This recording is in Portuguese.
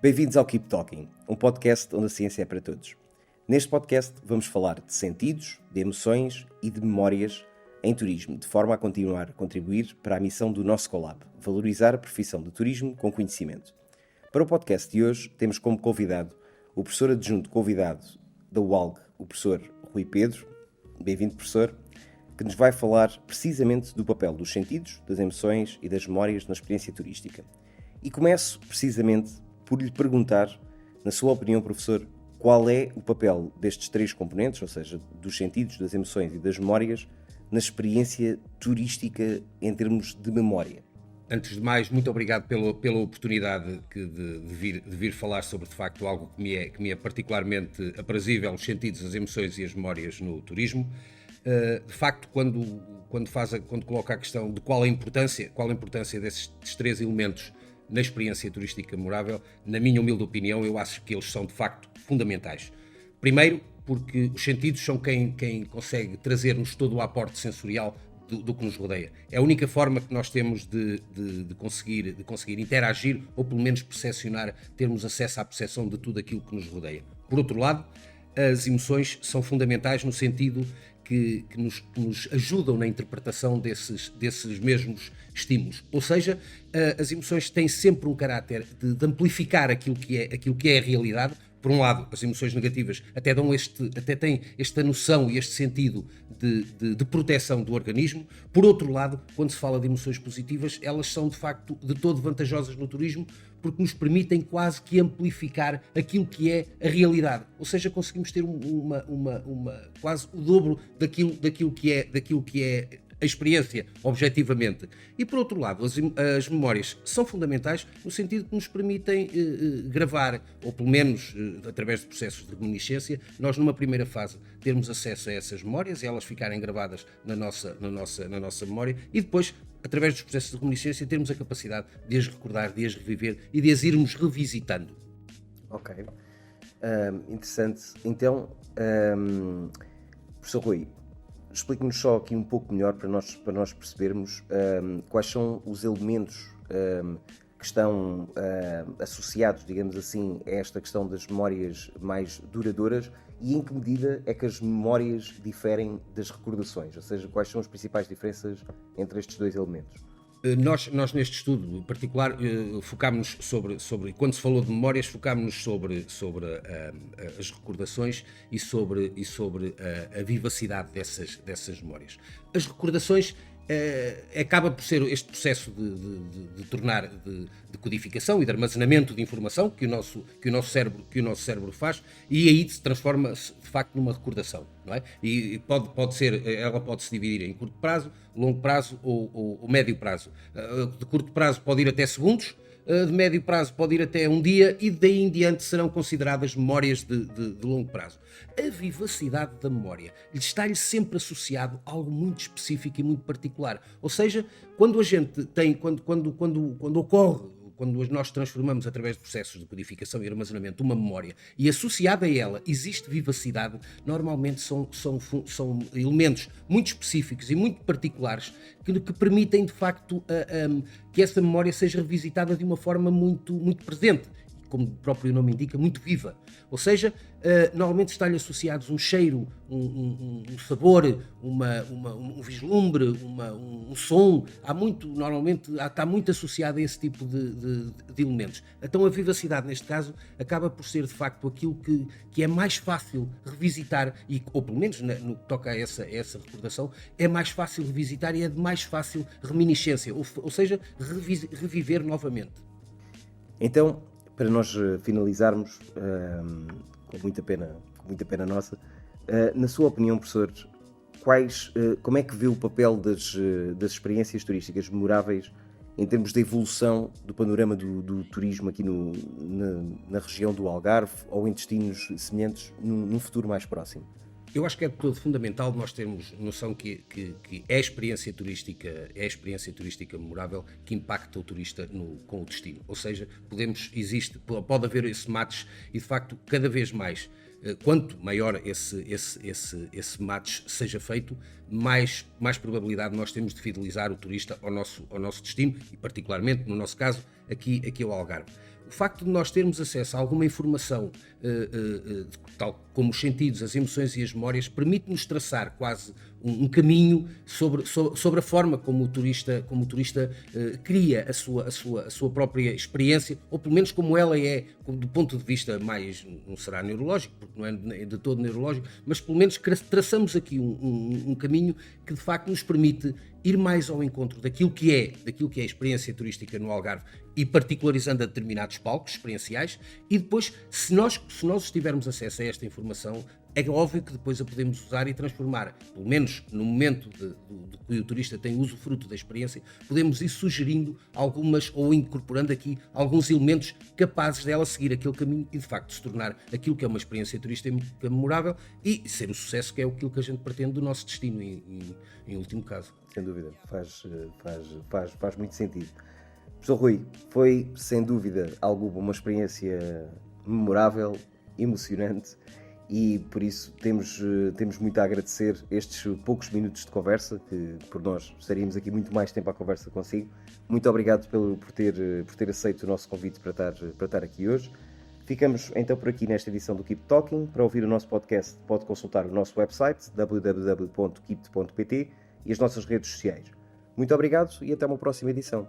Bem-vindos ao Keep Talking, um podcast onde a ciência é para todos. Neste podcast vamos falar de sentidos, de emoções e de memórias em turismo, de forma a continuar a contribuir para a missão do nosso Colab, valorizar a profissão de turismo com conhecimento. Para o podcast de hoje temos como convidado o professor adjunto convidado da UALG, o professor Rui Pedro. Bem-vindo, professor, que nos vai falar precisamente do papel dos sentidos, das emoções e das memórias na experiência turística. E começo precisamente por lhe perguntar, na sua opinião, professor, qual é o papel destes três componentes, ou seja, dos sentidos, das emoções e das memórias, na experiência turística em termos de memória? Antes de mais, muito obrigado pela oportunidade de vir falar sobre, de facto, algo que me é particularmente aprazível, os sentidos, as emoções e as memórias no turismo. De facto, quando coloca a questão de qual a importância desses três elementos na experiência turística memorável, na minha humilde opinião, eu acho que eles são, de facto, fundamentais. Primeiro, porque os sentidos são quem consegue trazer-nos todo o aporte sensorial do que nos rodeia. É a única forma que nós temos de conseguir interagir, ou pelo menos percepcionar, termos acesso à percepção de tudo aquilo que nos rodeia. Por outro lado, as emoções são fundamentais no sentido que nos ajudam na interpretação desses mesmos estímulos. Ou seja, as emoções têm sempre um caráter de amplificar aquilo que é a realidade. Por um lado, as emoções negativas até têm esta noção e este sentido de proteção do organismo. Por outro lado, quando se fala de emoções positivas, elas são de facto de todo vantajosas no turismo, porque nos permitem quase que amplificar aquilo que é a realidade. Ou seja, conseguimos ter quase o dobro daquilo que é a experiência, objetivamente. E, por outro lado, as memórias são fundamentais no sentido que nos permitem gravar, ou pelo menos, através de processos de reminiscência, nós, numa primeira fase, termos acesso a essas memórias e elas ficarem gravadas na nossa memória, e depois, através dos processos de reminiscência, termos a capacidade de as recordar, de as reviver e de as irmos revisitando. Ok. Interessante. Então, professor Rui, explique-nos só aqui um pouco melhor para nós percebermos quais são os elementos que estão associados, digamos assim, a esta questão das memórias mais duradouras e em que medida é que as memórias diferem das recordações, ou seja, quais são as principais diferenças entre estes dois elementos? Nós neste estudo em particular focámos sobre quando se falou de memórias, focámos sobre as recordações e sobre a vivacidade dessas memórias. As recordações acaba por ser este processo de tornar de codificação e de armazenamento de informação que o nosso cérebro faz, e aí se transforma-se de facto numa recordação, não é? E ela pode se dividir em curto prazo, longo prazo ou médio prazo. De curto prazo pode ir até segundos, de médio prazo pode ir até um dia, e daí em diante serão consideradas memórias de longo prazo. A vivacidade da memória está-lhe sempre associado a algo muito específico e muito particular. Ou seja, quando a gente tem, quando ocorre, quando nós transformamos através de processos de codificação e armazenamento uma memória e associada a ela existe vivacidade, normalmente são elementos muito específicos e muito particulares que permitem de facto que essa memória seja revisitada de uma forma muito, muito presente, como o próprio nome indica, muito viva. Ou seja, normalmente está-lhe associados um cheiro, um sabor, um vislumbre, um som. Está muito associado a esse tipo de elementos. Então a vivacidade, neste caso, acaba por ser de facto aquilo que é mais fácil revisitar, ou pelo menos no que toca a essa recordação, é mais fácil revisitar e é de mais fácil reminiscência, ou seja, reviver novamente. Então, para nós finalizarmos, com muita pena nossa, na sua opinião, professor, como é que vê o papel das experiências turísticas memoráveis em termos de evolução do panorama do turismo aqui na região do Algarve ou em destinos semelhantes num futuro mais próximo? Eu acho que é de todo fundamental nós termos noção que é a experiência turística memorável que impacta o turista com o destino. Ou seja, pode haver esse match e, de facto, cada vez mais, quanto maior esse match seja feito, mais probabilidade nós temos de fidelizar o turista ao nosso destino e, particularmente, no nosso caso, aqui ao Algarve. o facto de nós termos acesso a alguma informação, tal como os sentidos, as emoções e as memórias, permite-nos traçar quase um caminho sobre a forma como o turista cria a sua própria experiência, ou pelo menos como ela é, do ponto de vista mais, não será neurológico, porque não é de todo neurológico, mas pelo menos traçamos aqui um caminho que de facto nos permite ir mais ao encontro daquilo que é a experiência turística no Algarve e particularizando a determinados palcos experienciais, e depois, se nós tivermos acesso a esta informação, é óbvio que depois a podemos usar e transformar, pelo menos no momento de que o turista tem usufruto da experiência, podemos ir sugerindo algumas ou incorporando aqui alguns elementos capazes dela seguir aquele caminho e de facto se tornar aquilo que é uma experiência turística memorável e ser o sucesso que é aquilo que a gente pretende do nosso destino em último caso. Sem dúvida, faz muito sentido. Professor Rui, foi sem dúvida alguma uma experiência memorável, emocionante, e por isso temos muito a agradecer estes poucos minutos de conversa, que por nós estaríamos aqui muito mais tempo à conversa consigo. Muito obrigado por ter aceito o nosso convite para estar aqui hoje. Ficamos então por aqui nesta edição do Keep Talking. Para ouvir o nosso podcast pode consultar o nosso website www.keep.pt e as nossas redes sociais. Muito obrigado e até uma próxima edição.